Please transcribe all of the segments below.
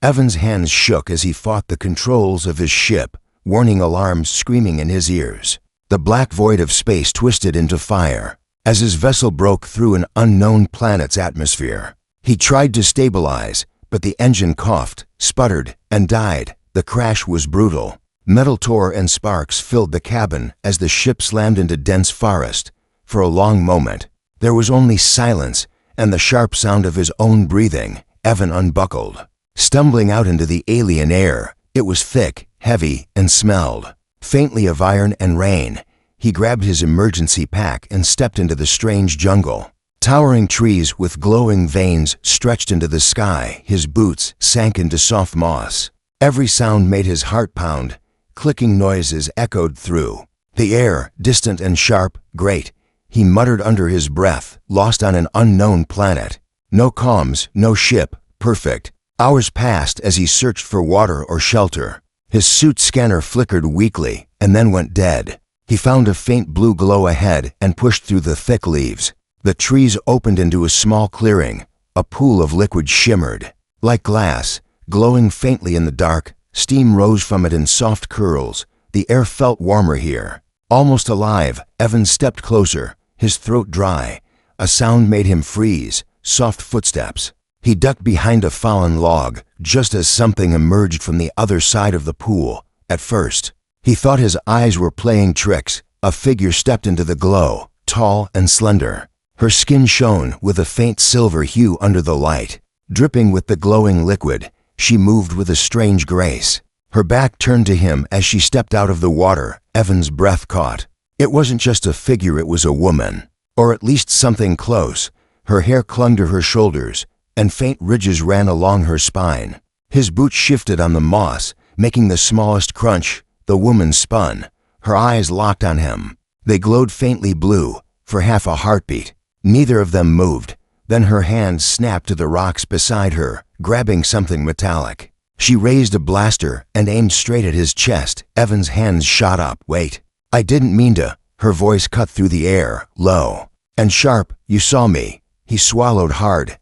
Evan's hands shook as he fought the controls of his ship, warning alarms screaming in his ears. The black void of space twisted into fire as his vessel broke through an unknown planet's atmosphere. He tried to stabilize, but the engine coughed, sputtered, and died. The crash was brutal. Metal tore and sparks filled the cabin as the ship slammed into dense forest. For a long moment, there was only silence and the sharp sound of his own breathing. Evan unbuckled, stumbling out into the alien air. It was thick, heavy, and smelled faintly of iron and rain. He grabbed his emergency pack and stepped into the strange jungle. Towering trees with glowing veins stretched into the sky. His boots sank into soft moss. Every sound made his heart pound. Clicking noises echoed through the air, distant and sharp. Great, he muttered under his breath, lost on an unknown planet. No comms, no ship. Perfect. Hours passed as he searched for water or shelter. His suit scanner flickered weakly and then went dead. He found a faint blue glow ahead and pushed through the thick leaves. The trees opened into a small clearing. A pool of liquid shimmered like glass, glowing faintly in the dark. Steam rose from it in soft curls. The air felt warmer here. Almost alive, Evan stepped closer, his throat dry. A sound made him freeze. Soft footsteps. He ducked behind a fallen log just as something emerged from the other side of the pool. At first, he thought his eyes were playing tricks. A figure stepped into the glow, tall and slender. Her skin shone with a faint silver hue under the light. Dripping with the glowing liquid, she moved with a strange grace. Her back turned to him as she stepped out of the water. Evan's breath caught. It wasn't just a figure, it was a woman. Or at least something close. Her hair clung to her shoulders, and faint ridges ran along her spine. His boots shifted on the moss, making the smallest crunch. The woman spun, her eyes locked on him. They glowed faintly blue, for half a heartbeat. Neither of them moved. Then her hands snapped to the rocks beside her, grabbing something metallic. She raised a blaster and aimed straight at his chest. Evan's hands shot up. Wait, I didn't mean to. Her voice cut through the air, low and sharp. You saw me. He swallowed hard.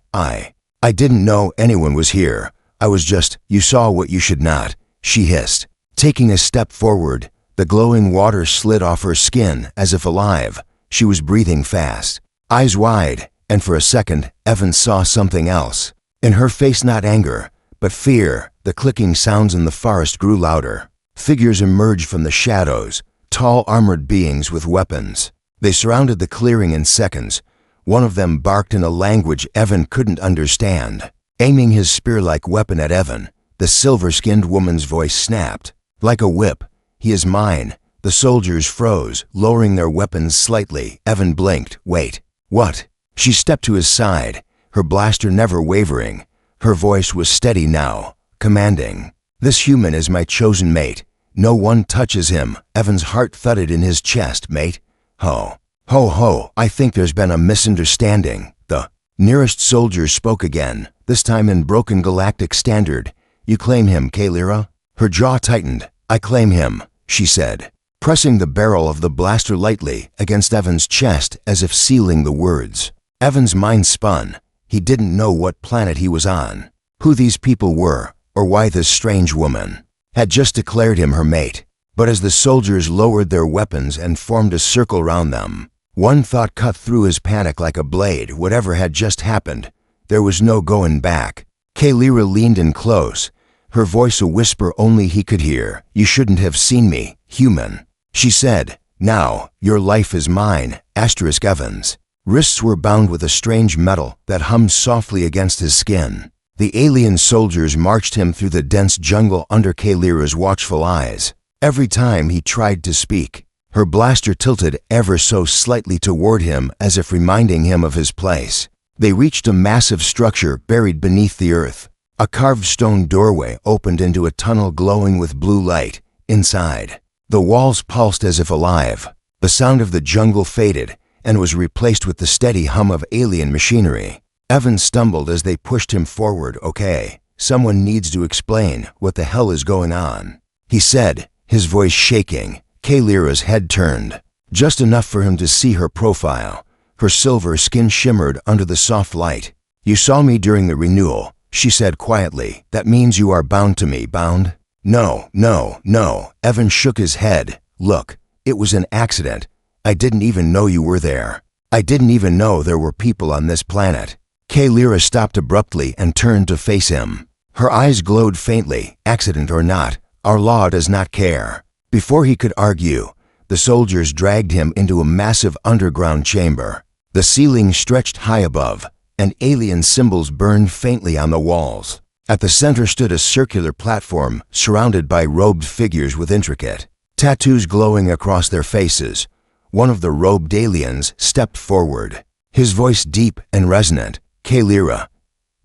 I didn't know anyone was here. I was just, you saw what you should not, she hissed. Taking a step forward, the glowing water slid off her skin as if alive. She was breathing fast, eyes wide, and for a second, Evan saw something else. In her face, not anger, but fear. The clicking sounds in the forest grew louder. Figures emerged from the shadows, tall armored beings with weapons. They surrounded the clearing in seconds. One of them barked in a language Evan couldn't understand. Aiming his spear-like weapon at Evan, the silver-skinned woman's voice snapped. Like a whip, he is mine. The soldiers froze, lowering their weapons slightly. Evan blinked. Wait, what? She stepped to his side, her blaster never wavering. Her voice was steady now, commanding. This human is my chosen mate. No one touches him. Evan's heart thudded in his chest. Mate? Ho. Ho ho, I think there's been a misunderstanding. The nearest soldier spoke again, this time in broken galactic standard. You claim him, Kalira? Her jaw tightened. I claim him, she said, pressing the barrel of the blaster lightly against Evan's chest as if sealing the words. Evan's mind spun. He didn't know what planet he was on, who these people were, or why this strange woman had just declared him her mate. But as the soldiers lowered their weapons and formed a circle round them, one thought cut through his panic like a blade. Whatever had just happened, there was no going back. Kalira leaned in close, her voice a whisper only he could hear. You shouldn't have seen me, human, she said. Now, your life is mine. Evans' wrists were bound with a strange metal that hummed softly against his skin. The alien soldiers marched him through the dense jungle under Kalira's watchful eyes. Every time he tried to speak, her blaster tilted ever so slightly toward him as if reminding him of his place. They reached a massive structure buried beneath the earth. A carved stone doorway opened into a tunnel glowing with blue light. Inside, the walls pulsed as if alive. The sound of the jungle faded and was replaced with the steady hum of alien machinery. Evan stumbled as they pushed him forward. Okay, someone needs to explain what the hell is going on, he said, his voice shaking. Kalira's head turned, just enough for him to see her profile. Her silver skin shimmered under the soft light. You saw me during the renewal. she said quietly. That means you are bound to me, bound? No, no, no. Evan shook his head. Look, it was an accident. I didn't even know you were there. I didn't even know there were people on this planet. Kalira stopped abruptly and turned to face him. Her eyes glowed faintly. Accident or not, our law does not care. Before he could argue, the soldiers dragged him into a massive underground chamber. The ceiling stretched high above, and alien symbols burned faintly on the walls. At the center stood a circular platform surrounded by robed figures with intricate tattoos glowing across their faces. One of the robed aliens stepped forward, his voice deep and resonant. Kalira,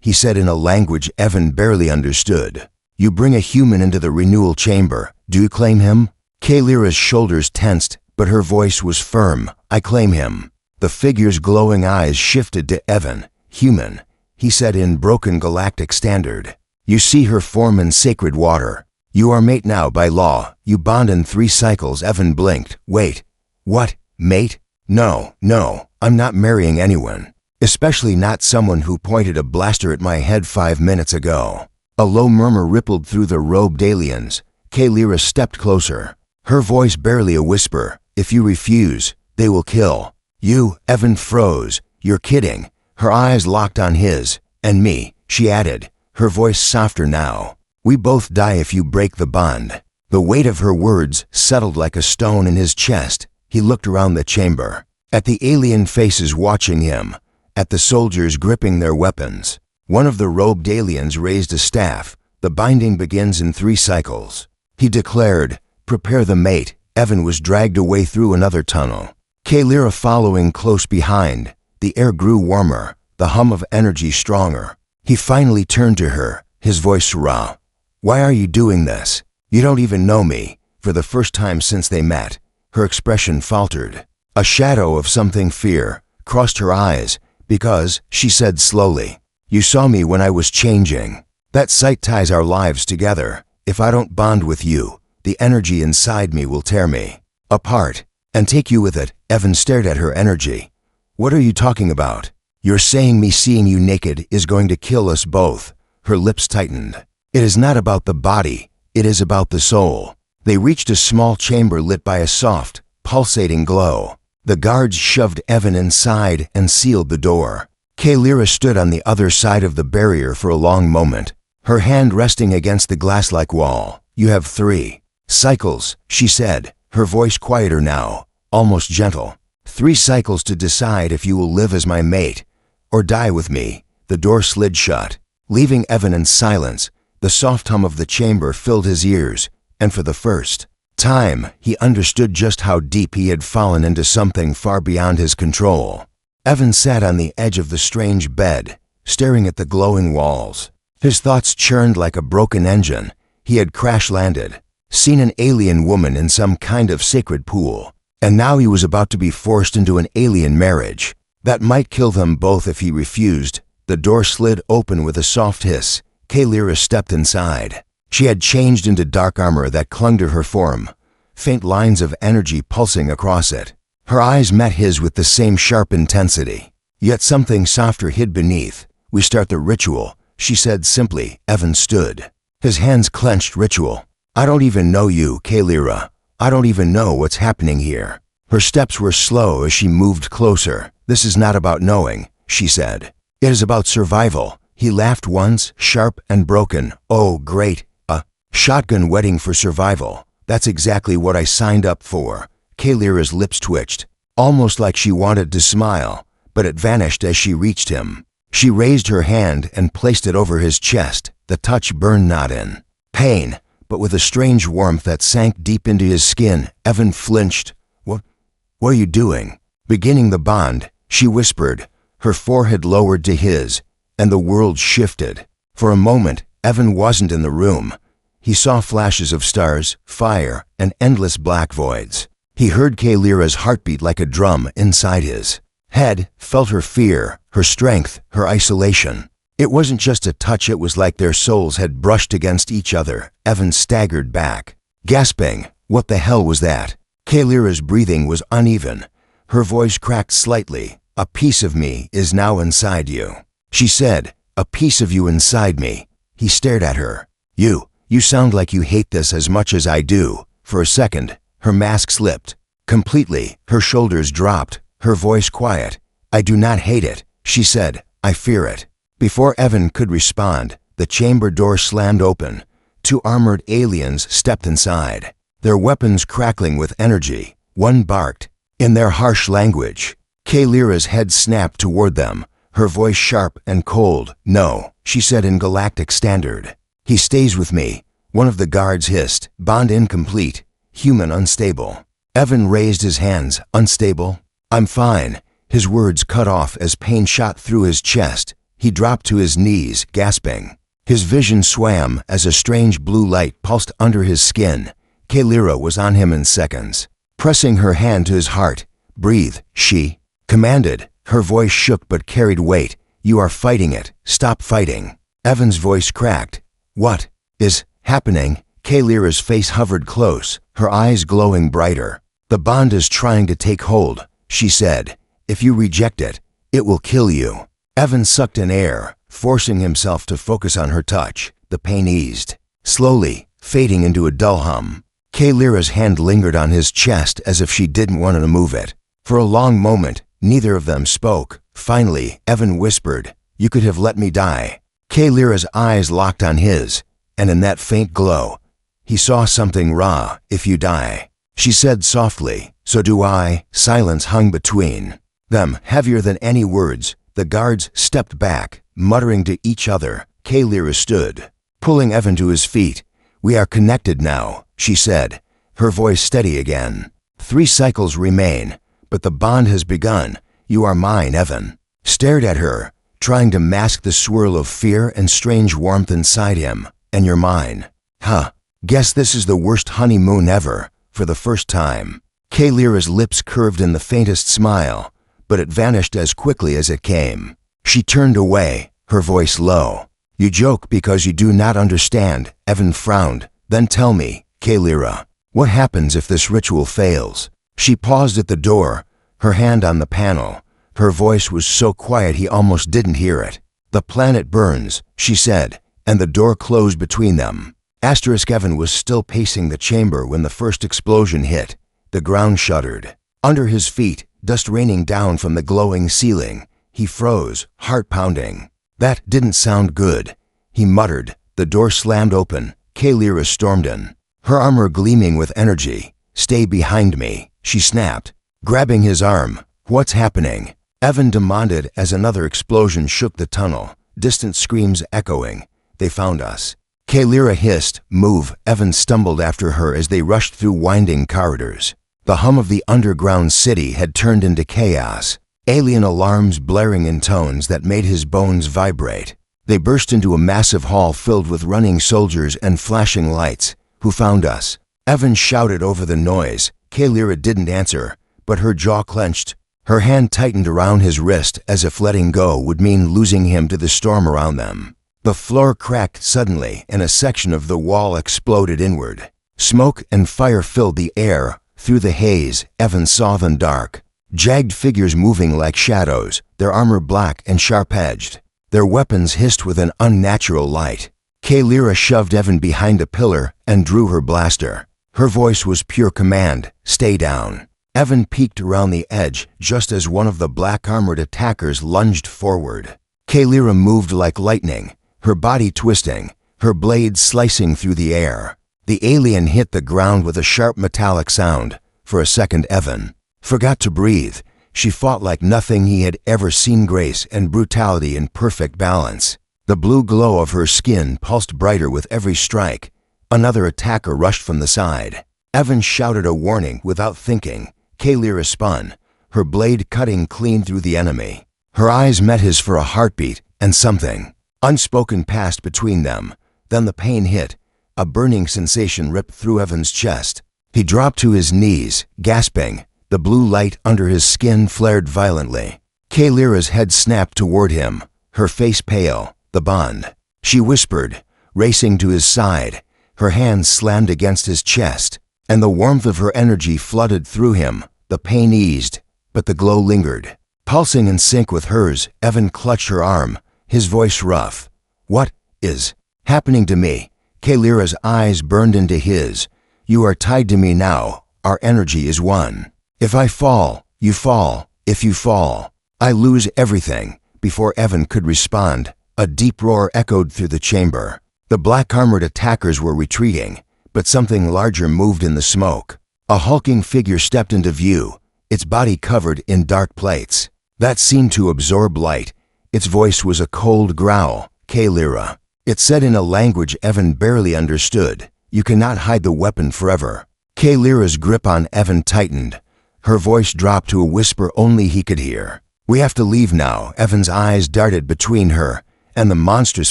he said in a language Evan barely understood. You bring a human into the renewal chamber. Do you claim him? Kalira's shoulders tensed, but her voice was firm. I claim him. The figure's glowing eyes shifted to Evan. Human, he said in broken galactic standard. You see her form in sacred water. You are mate now by law. You bond in 3 cycles. Evan blinked. Wait. What? Mate? No, no, I'm not marrying anyone. Especially not someone who pointed a blaster at my head 5 minutes ago. A low murmur rippled through the robed aliens. Kalira stepped closer, her voice barely a whisper. If you refuse, they will kill. You. Evan froze. You're kidding. Her eyes locked on his. And me, she added, her voice softer now. We both die if you break the bond. The weight of her words settled like a stone in his chest. He looked around the chamber, at the alien faces watching him, at the soldiers gripping their weapons. One of the robed aliens raised a staff. The binding begins in 3 cycles. He declared, prepare the mate. Evan was dragged away through another tunnel, Kalira following close behind. The air grew warmer, the hum of energy stronger. He finally turned to her, his voice raw. Why are you doing this? You don't even know me. For the first time since they met, her expression faltered. A shadow of something fear crossed her eyes because, she said slowly, you saw me when I was changing. That sight ties our lives together. If I don't bond with you, the energy inside me will tear me apart and take you with it. Evan stared at her energy. What are you talking about? You're saying me seeing you naked is going to kill us both. Her lips tightened. It is not about the body, it is about the soul. They reached a small chamber lit by a soft, pulsating glow. The guards shoved Evan inside and sealed the door. Kalira stood on the other side of the barrier for a long moment, her hand resting against the glass-like wall. You have 3 cycles, she said, her voice quieter now, almost gentle. 3 cycles to decide if you will live as my mate or die with me. The door slid shut, leaving Evan in silence. The soft hum of the chamber filled his ears, and for the first time, he understood just how deep he had fallen into something far beyond his control. Evan sat on the edge of the strange bed, staring at the glowing walls. His thoughts churned like a broken engine. He had crash-landed, seen an alien woman in some kind of sacred pool, and now he was about to be forced into an alien marriage that might kill them both if he refused. The door slid open with a soft hiss. Kalira stepped inside. She had changed into dark armor that clung to her form, faint lines of energy pulsing across it. Her eyes met his with the same sharp intensity, yet something softer hid beneath. We start the ritual, she said simply. Evan stood, his hands clenched. Ritual? I don't even know you, Kalira. I don't even know what's happening here. Her steps were slow as she moved closer. This is not about knowing, she said. It is about survival. He laughed once, sharp and broken. Oh, great. A shotgun wedding for survival. That's exactly what I signed up for. Kalira's lips twitched, almost like she wanted to smile, but it vanished as she reached him. She raised her hand and placed it over his chest. The touch burned not in pain, but with a strange warmth that sank deep into his skin. Evan flinched. What are you doing? Beginning the bond, she whispered, her forehead lowered to his, and the world shifted. For a moment, Evan wasn't in the room. He saw flashes of stars, fire, and endless black voids. He heard Kalira's heartbeat like a drum inside his head, felt her fear, her strength, her isolation. It wasn't just a touch, it was like their souls had brushed against each other. Evan staggered back, gasping. What the hell was that? Kalira's breathing was uneven. Her voice cracked slightly. A piece of me is now inside you, she said, a piece of you inside me. He stared at her. You sound like you hate this as much as I do. For a second, her mask slipped. Completely, her shoulders dropped, her voice quiet. I do not hate it, she said. I fear it. Before Evan could respond, the chamber door slammed open. 2 armored aliens stepped inside, their weapons crackling with energy. One barked, in their harsh language. Kalira's head snapped toward them, her voice sharp and cold. No, she said in galactic standard. He stays with me, one of the guards hissed. Bond incomplete, human unstable. Evan raised his hands. Unstable? I'm fine. His words cut off as pain shot through his chest. He dropped to his knees, gasping. His vision swam as a strange blue light pulsed under his skin. Kalira was on him in seconds, pressing her hand to his heart. Breathe, she commanded. Her voice shook but carried weight. You are fighting it. Stop fighting. Evan's voice cracked. What is happening? Kalira's face hovered close, her eyes glowing brighter. The bond is trying to take hold, she said. If you reject it, it will kill you. Evan sucked in air, forcing himself to focus on her touch. The pain eased, slowly, fading into a dull hum. Kalira's hand lingered on his chest as if she didn't want to move it. For a long moment, neither of them spoke. Finally, Evan whispered, You could have let me die. Kalira's eyes locked on his, and in that faint glow, he saw something raw. If you die, she said softly. So do I. Silence hung between them, heavier than any words. The guards stepped back, muttering to each other. Kalira stood, pulling Evan to his feet. We are connected now, she said, her voice steady again. 3 cycles remain, but the bond has begun. You are mine. Evan stared at her, trying to mask the swirl of fear and strange warmth inside him. And you're mine. Huh. Guess this is the worst honeymoon ever. For the first time, Kalira's lips curved in the faintest smile, but it vanished as quickly as it came. She turned away, her voice low. You joke because you do not understand. Evan frowned. Then tell me, Kalira, what happens if this ritual fails? She paused at the door, her hand on the panel. Her voice was so quiet he almost didn't hear it. The planet burns, she said, and the door closed between them. Evan was still pacing the chamber when the first explosion hit. The ground shuddered. Under his feet, dust raining down from the glowing ceiling. He froze, heart pounding. That didn't sound good, he muttered. The door slammed open. Kalira stormed in, her armor gleaming with energy. Stay behind me, she snapped, grabbing his arm. What's happening? Evan demanded as another explosion shook the tunnel, distant screams echoing. They found us. Kalira hissed. Move. Evan stumbled after her as they rushed through winding corridors. The hum of the underground city had turned into chaos, alien alarms blaring in tones that made his bones vibrate. They burst into a massive hall filled with running soldiers and flashing lights. Who found us? Evan shouted over the noise. Kalira didn't answer, but her jaw clenched. Her hand tightened around his wrist as if letting go would mean losing him to the storm around them. The floor cracked suddenly and a section of the wall exploded inward. Smoke and fire filled the air. Through the haze, Evan saw them dark, jagged figures moving like shadows, their armor black and sharp-edged. Their weapons hissed with an unnatural light. Kalira shoved Evan behind a pillar and drew her blaster. Her voice was pure command. Stay down. Evan peeked around the edge just as one of the black-armored attackers lunged forward. Kalira moved like lightning, her body twisting, her blade slicing through the air. The alien hit the ground with a sharp metallic sound. For a second, Evan forgot to breathe. She fought like nothing he had ever seen, grace and brutality in perfect balance. The blue glow of her skin pulsed brighter with every strike. Another attacker rushed from the side. Evan shouted a warning without thinking. Kalira spun, her blade cutting clean through the enemy. Her eyes met his for a heartbeat, and something unspoken passed between them. Then the pain hit. A burning sensation ripped through Evan's chest. He dropped to his knees, gasping. The blue light under his skin flared violently. Kalira's head snapped toward him, her face pale. The bond, she whispered, racing to his side. Her hands slammed against his chest, and the warmth of her energy flooded through him. The pain eased, but the glow lingered. Pulsing in sync with hers, Evan clutched her arm. his voice rough. "What is happening to me?" Kalira's eyes burned into his. "You are tied to me now. Our energy is one. If I fall, you fall. If you fall, I lose everything." Before Evan could respond, a deep roar echoed through the chamber. The black-armored attackers were retreating, but something larger moved in the smoke. A hulking figure stepped into view, its body covered in dark plates. That seemed to absorb light. Its voice was a cold growl. "Kalira." It said in a language Evan barely understood, "You cannot hide the weapon forever." Kalira's grip on Evan tightened. Her voice dropped to a whisper only he could hear. "We have to leave now." Evan's eyes darted between her and the monstrous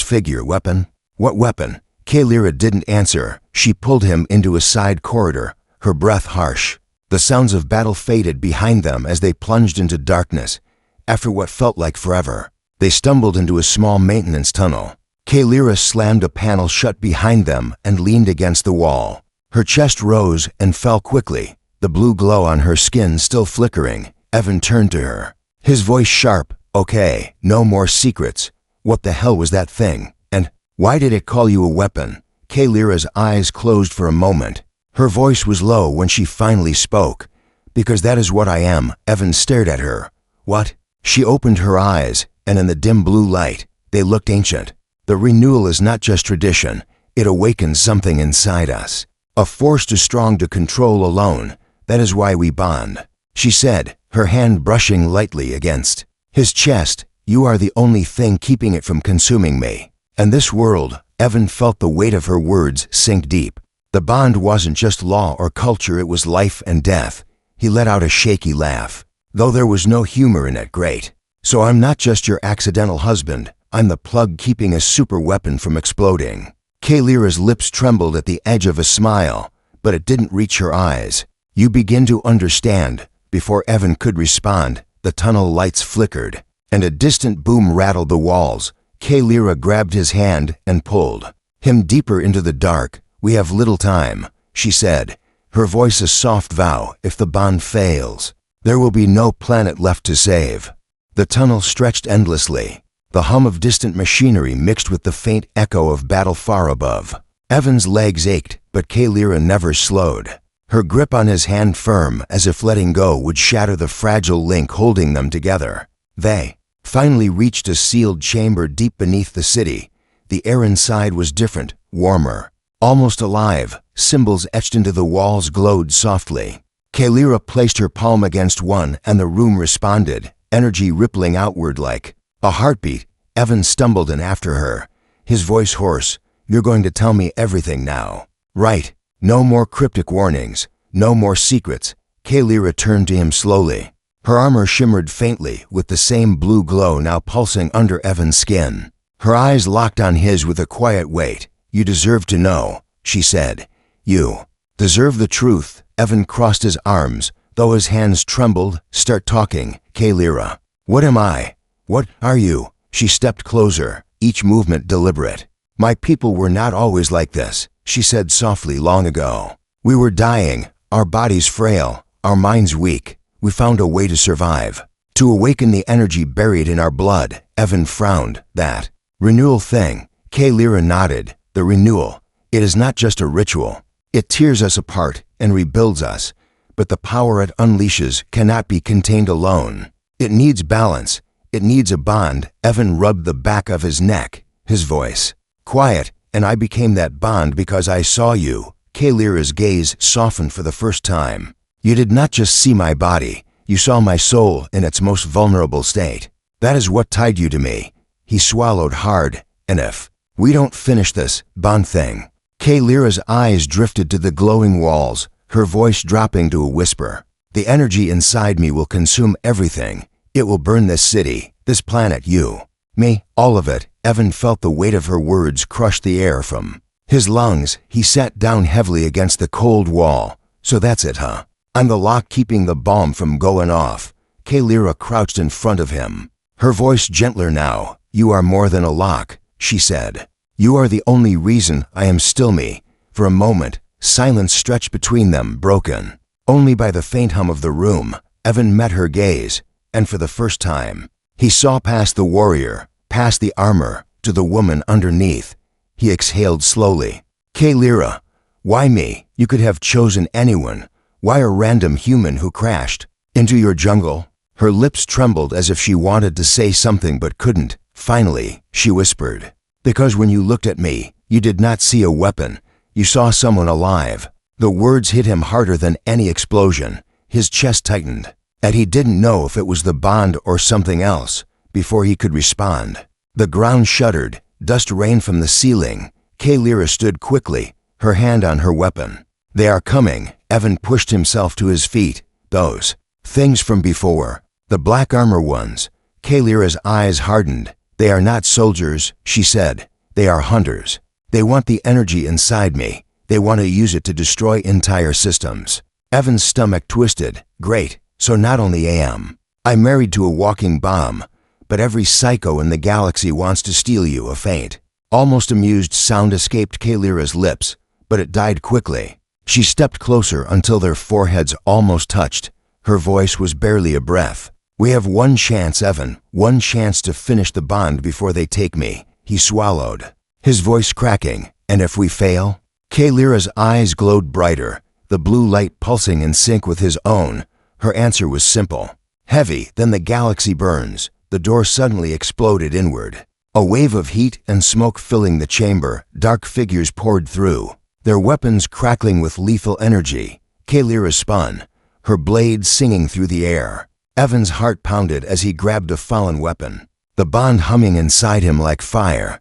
figure. "Weapon? What weapon?" Kalira didn't answer. She pulled him into a side corridor, her breath harsh. The sounds of battle faded behind them as they plunged into darkness. After what felt like forever, they stumbled into a small maintenance tunnel. Kalira slammed a panel shut behind them and leaned against the wall. Her chest rose and fell quickly, the blue glow on her skin still flickering. Evan turned to her, his voice sharp. "Okay, no more secrets. What the hell was that thing? And why did it call you a weapon?" Kalira's eyes closed for a moment. Her voice was low when she finally spoke. "Because that is what I am." Evan stared at her. "What?" She opened her eyes, and in the dim blue light, they looked ancient. "The renewal is not just tradition. It awakens something inside us. A force too strong to control alone. That is why we bond," she said, her hand brushing lightly against his chest. "You are the only thing keeping it from consuming me. And this world." Evan felt the weight of her words sink deep. The bond wasn't just law or culture, it was life and death. He let out a shaky laugh, though there was no humor in it. "Great. So I'm not just your accidental husband. I'm the plug keeping a super weapon from exploding." Kalira's lips trembled at the edge of a smile, but it didn't reach her eyes. "You begin to understand." Before Evan could respond, the tunnel lights flickered, and a distant boom rattled the walls. Kalira grabbed his hand and pulled him deeper into the dark. "We have little time," she said, her voice a soft vow. "If the bond fails, there will be no planet left to save." The tunnel stretched endlessly, the hum of distant machinery mixed with the faint echo of battle far above. Evan's legs ached, but Kalira never slowed, her grip on his hand firm, as if letting go would shatter the fragile link holding them together. They finally reached a sealed chamber deep beneath the city. The air inside was different, warmer, almost alive. Symbols etched into the walls glowed softly. Kalira placed her palm against one, and the room responded, energy rippling outward like a heartbeat. Evan stumbled in after her, his voice hoarse. "You're going to tell me everything now, right? No more cryptic warnings, no more secrets." Kalira turned to him slowly. Her armor shimmered faintly, with the same blue glow now pulsing under Evan's skin. Her eyes locked on his with a quiet weight. "You deserve to know," she said. "You deserve the truth." Evan crossed his arms, though his hands trembled. "Start talking, Kalira." "What am I? What are you?" She stepped closer, each movement deliberate. "My people were not always like this," she said softly. "Long ago, we were dying, our bodies frail, our minds weak. We found a way to survive, to awaken the energy buried in our blood." Evan frowned. "That renewal thing?" Kalira nodded. "The renewal. It is not just a ritual. It tears us apart and rebuilds us. But the power it unleashes cannot be contained alone. It needs balance. It needs a bond." Evan rubbed the back of his neck, his voice quiet. "And I became that bond because I saw you." Kalira's gaze softened for the first time. "You did not just see my body, you saw my soul in its most vulnerable state. That is what tied you to me." He swallowed hard. "And if we don't finish this bond thing." Kalira's eyes drifted to the glowing walls, her voice dropping to a whisper. "The energy inside me will consume everything. It will burn this city, this planet, you, me, all of it." Evan felt the weight of her words crush the air from his lungs. He sat down heavily against the cold wall. "So that's it, huh? I'm the lock keeping the bomb from going off." Kalira crouched in front of him, her voice gentler now. "You are more than a lock," she said. "You are the only reason I am still me." For a moment, silence stretched between them, broken only by the faint hum of the room. Evan met her gaze, and for the first time, he saw past the warrior, past the armor, to the woman underneath. He exhaled slowly. Kalira, why me? You could have chosen anyone. Why a random human who crashed into your jungle? Her lips trembled as if she wanted to say something but couldn't. Finally, she whispered, because when you looked at me, you did not see a weapon. You saw someone alive. The words hit him harder than any explosion. His chest tightened, and he didn't know if it was the bond or something else before he could respond. The ground shuddered. Dust rained from the ceiling. Kalira stood quickly, her hand on her weapon. They are coming. Evan pushed himself to his feet. Those things from before. The black armor ones. Kalira's eyes hardened. They are not soldiers, she said. They are hunters. They want the energy inside me. They want to use it to destroy entire systems. Evan's stomach twisted. Great. So not only am I married to a walking bomb, but every psycho in the galaxy wants to steal you. A faint, almost amused sound escaped Kalira's lips, but it died quickly. She stepped closer until their foreheads almost touched. Her voice was barely a breath. We have one chance, Evan, one chance to finish the bond before they take me. He swallowed, his voice cracking. And if we fail? Kalira's eyes glowed brighter, the blue light pulsing in sync with his own. Her answer was simple. Heavy, then the galaxy burns. The door suddenly exploded inward. A wave of heat and smoke filling the chamber. Dark figures poured through, their weapons crackling with lethal energy. Kalira spun, her blade singing through the air. Evan's heart pounded as he grabbed a fallen weapon, the bond humming inside him like fire.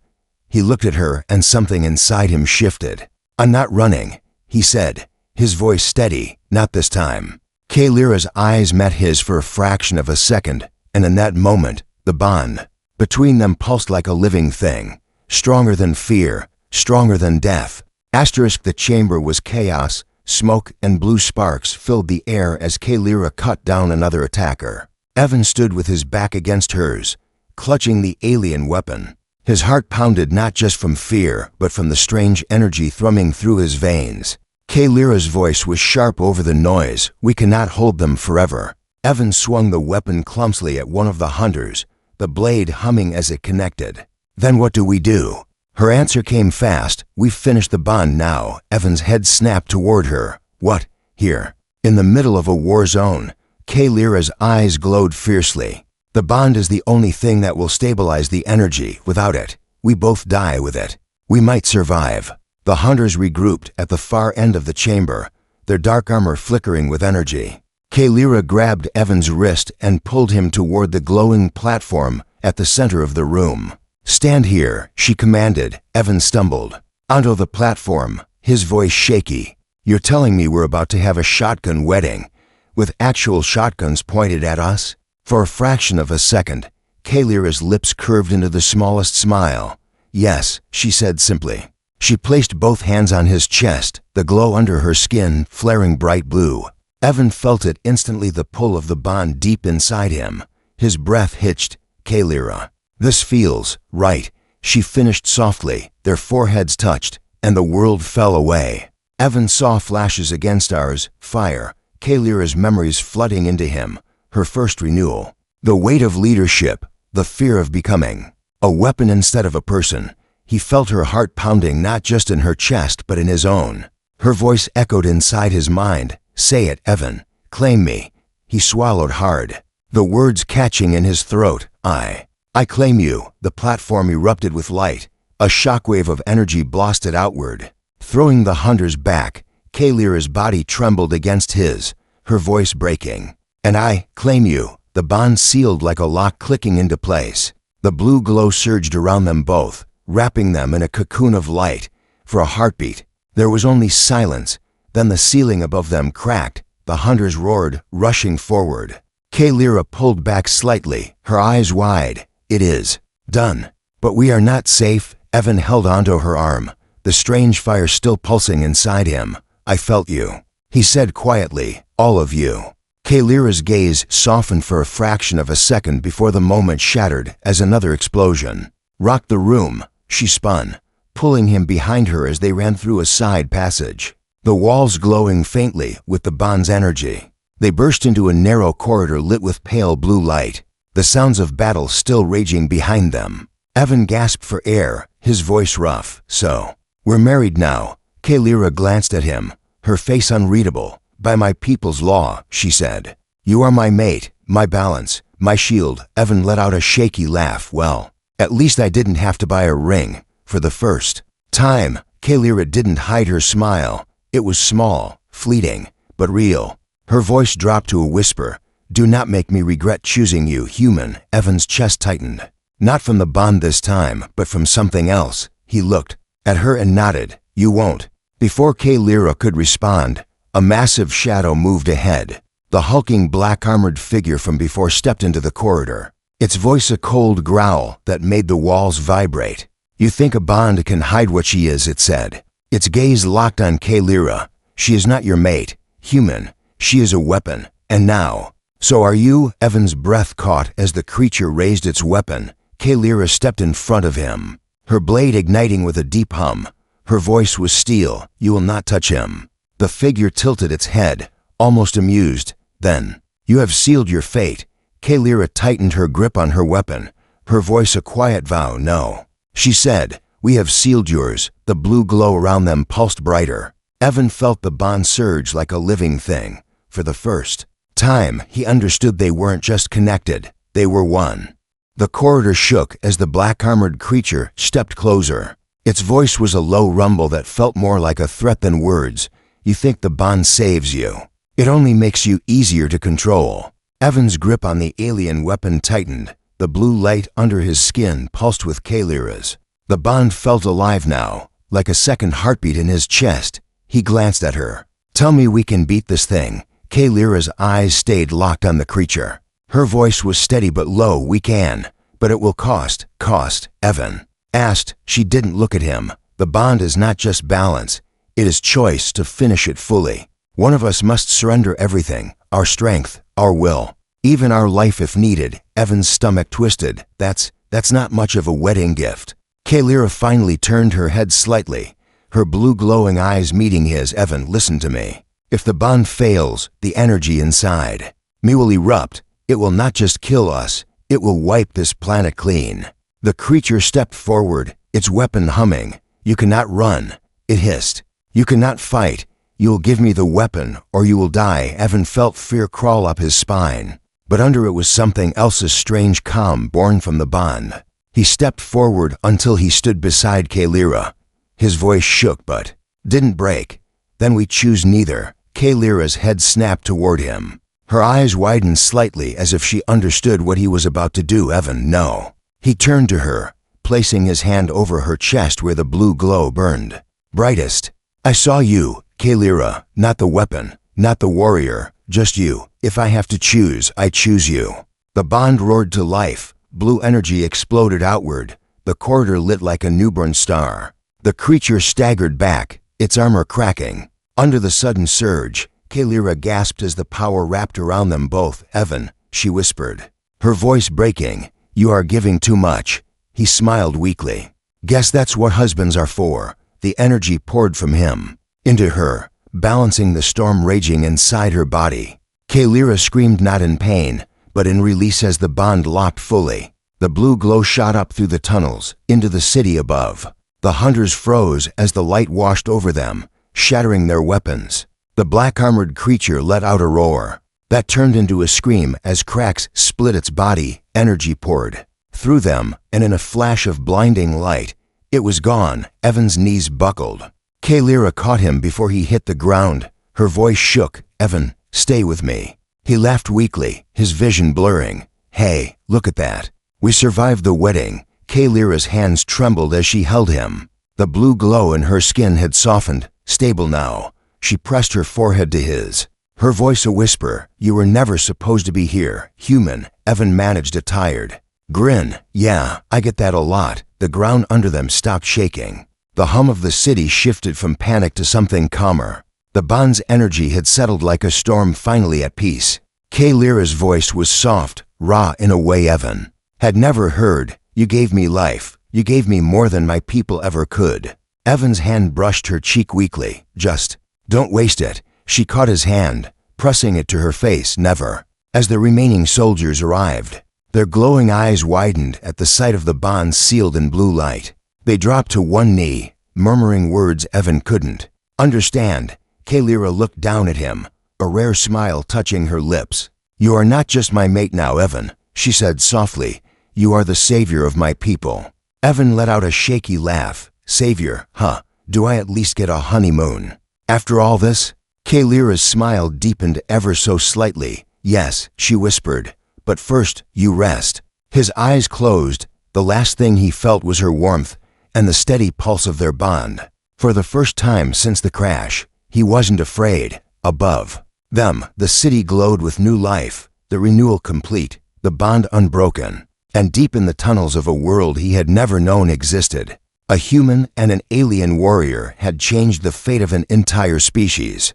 He looked at her and something inside him shifted. I'm not running, he said, his voice steady. Not this time. Kalira's eyes met his for a fraction of a second, and in that moment, the bond between them pulsed like a living thing, stronger than fear, stronger than death. The chamber was chaos. Smoke and blue sparks filled the air as Kalira cut down another attacker. Evan stood with his back against hers, clutching the alien weapon. His heart pounded not just from fear, but from the strange energy thrumming through his veins. Kalira's voice was sharp over the noise. We cannot hold them forever. Evan swung the weapon clumsily at one of the hunters, the blade humming as it connected. Then what do we do? Her answer came fast. We finish the bond now. Evan's head snapped toward her. What? Here? In the middle of a war zone? Kalira's eyes glowed fiercely. The bond is the only thing that will stabilize the energy. Without it, we both die with it. We might survive. The hunters regrouped at the far end of the chamber, their dark armor flickering with energy. Kalira grabbed Evan's wrist and pulled him toward the glowing platform at the center of the room. Stand here, she commanded. Evan stumbled onto the platform, his voice shaky. You're telling me we're about to have a shotgun wedding, with actual shotguns pointed at us? For a fraction of a second, Kalira's lips curved into the smallest smile. Yes, she said simply. She placed both hands on his chest, the glow under her skin flaring bright blue. Evan felt it instantly, the pull of the bond deep inside him. His breath hitched. Kalira, this feels right, she finished softly. Their foreheads touched, and the world fell away. Evan saw flashes against ours, fire, Kalira's memories flooding into him, her first renewal. The weight of leadership, the fear of becoming a weapon instead of a person. He felt her heart pounding not just in her chest but in his own. Her voice echoed inside his mind. Say it, Evan. Claim me. He swallowed hard, the words catching in his throat. I claim you. The platform erupted with light. A shockwave of energy blasted outward, throwing the hunters back. Kalira's body trembled against his, her voice breaking. And I claim you. The bond sealed like a lock clicking into place. The blue glow surged around them both, wrapping them in a cocoon of light. For a heartbeat, there was only silence. Then the ceiling above them cracked. The hunters roared, rushing forward. Kalira pulled back slightly, her eyes wide. It is done. But we are not safe. Evan held onto her arm, the strange fire still pulsing inside him. I felt you, he said quietly. All of you. Kalira's gaze softened for a fraction of a second before the moment shattered as another explosion rocked the room. She spun, pulling him behind her as they ran through a side passage, the walls glowing faintly with the bond's energy. They burst into a narrow corridor lit with pale blue light, the sounds of battle still raging behind them. Evan gasped for air, his voice rough. So, we're married now. Kalira glanced at him, her face unreadable. By my people's law, she said. You are my mate, my balance, my shield. Evan let out a shaky laugh. Well, at least I didn't have to buy a ring. For the first time, Kalira didn't hide her smile. It was small, fleeting, but real. Her voice dropped to a whisper. Do not make me regret choosing you, human. Evan's chest tightened. Not from the bond this time, but from something else. He looked at her and nodded. You won't. Before Kalira could respond, a massive shadow moved ahead. The hulking black-armored figure from before stepped into the corridor. Its voice a cold growl that made the walls vibrate. You think a bond can hide what she is, it said. Its gaze locked on Kalira. She is not your mate, human. She is a weapon. And now, so are you? Evan's breath caught as the creature raised its weapon. Kalira stepped in front of him, her blade igniting with a deep hum. Her voice was steel. You will not touch him. The figure tilted its head, almost amused. Then, you have sealed your fate. Kalira tightened her grip on her weapon, her voice a quiet vow. No, she said, we have sealed yours. The blue glow around them pulsed brighter. Evan felt the bond surge like a living thing. For the first time, he understood they weren't just connected, they were one. The corridor shook as the black-armored creature stepped closer. Its voice was a low rumble that felt more like a threat than words. You think the bond saves you. It only makes you easier to control. Evan's grip on the alien weapon tightened. The blue light under his skin pulsed with Kalira's. The bond felt alive now, like a second heartbeat in his chest. He glanced at her. Tell me we can beat this thing. Kalira's eyes stayed locked on the creature. Her voice was steady but low. We can, but it will cost. Cost, Evan asked. She didn't look at him. The bond is not just balance. It is choice to finish it fully. One of us must surrender everything, our strength, our will, even our life if needed. Evan's stomach twisted. That's not much of a wedding gift. Kalira finally turned her head slightly, her blue glowing eyes meeting his. Evan, listen to me. If the bond fails, the energy inside me will erupt. It will not just kill us, it will wipe this planet clean. The creature stepped forward, its weapon humming. You cannot run, it hissed. You cannot fight. You will give me the weapon or you will die. Evan felt fear crawl up his spine, but under it was something else, a strange calm born from the bond. He stepped forward until he stood beside Kalira. His voice shook but didn't break. Then we choose neither. Kalira's head snapped toward him. Her eyes widened slightly as if she understood what he was about to do. Evan, no. He turned to her, placing his hand over her chest where the blue glow burned brightest. I saw you, Kalira, not the weapon, not the warrior, just you. If I have to choose, I choose you. The bond roared to life. Blue energy exploded outward. The corridor lit like a newborn star. The creature staggered back, its armor cracking. Under the sudden surge, Kalira gasped as the power wrapped around them both. Evan, she whispered, her voice breaking, you are giving too much. He smiled weakly. Guess that's what husbands are for. The energy poured from him into her, balancing the storm raging inside her body. Kalira screamed not in pain, but in release as the bond locked fully. The blue glow shot up through the tunnels, into the city above. The hunters froze as the light washed over them, shattering their weapons. The black-armored creature let out a roar that turned into a scream as cracks split its body. Energy poured through them, and in a flash of blinding light, it was gone. Evan's knees buckled. Kalira caught him before he hit the ground. Her voice shook. Evan, stay with me. He laughed weakly, his vision blurring. Hey, look at that. We survived the wedding. Kalira's hands trembled as she held him. The blue glow in her skin had softened, stable now. She pressed her forehead to his, her voice a whisper. You were never supposed to be here, human. Evan managed a tired grin. Yeah, I get that a lot. The ground under them stopped shaking. The hum of the city shifted from panic to something calmer. The bond's energy had settled like a storm, finally at peace. Kalira's voice was soft, raw in a way Evan had never heard. You gave me life. You gave me more than my people ever could. Evan's hand brushed her cheek weakly. Just don't waste it. She caught his hand, pressing it to her face. Never. As the remaining soldiers arrived, Their glowing eyes widened at the sight of the bonds sealed in blue light. They dropped to one knee, murmuring words Evan couldn't understand. Kalira looked down at him, a rare smile touching her lips. "You are not just my mate now, Evan," she said softly. "You are the savior of my people." Evan let out a shaky laugh. "Savior, huh? Do I at least get a honeymoon? After all this?" Kalira's smile deepened ever so slightly. "Yes," she whispered, "but first you rest." His eyes closed. The last thing he felt was her warmth and the steady pulse of their bond. For the first time since the crash, he wasn't afraid. Above them, the city glowed with new life, the renewal complete, the bond unbroken. And deep in the tunnels of a world he had never known existed, a human and an alien warrior had changed the fate of an entire species.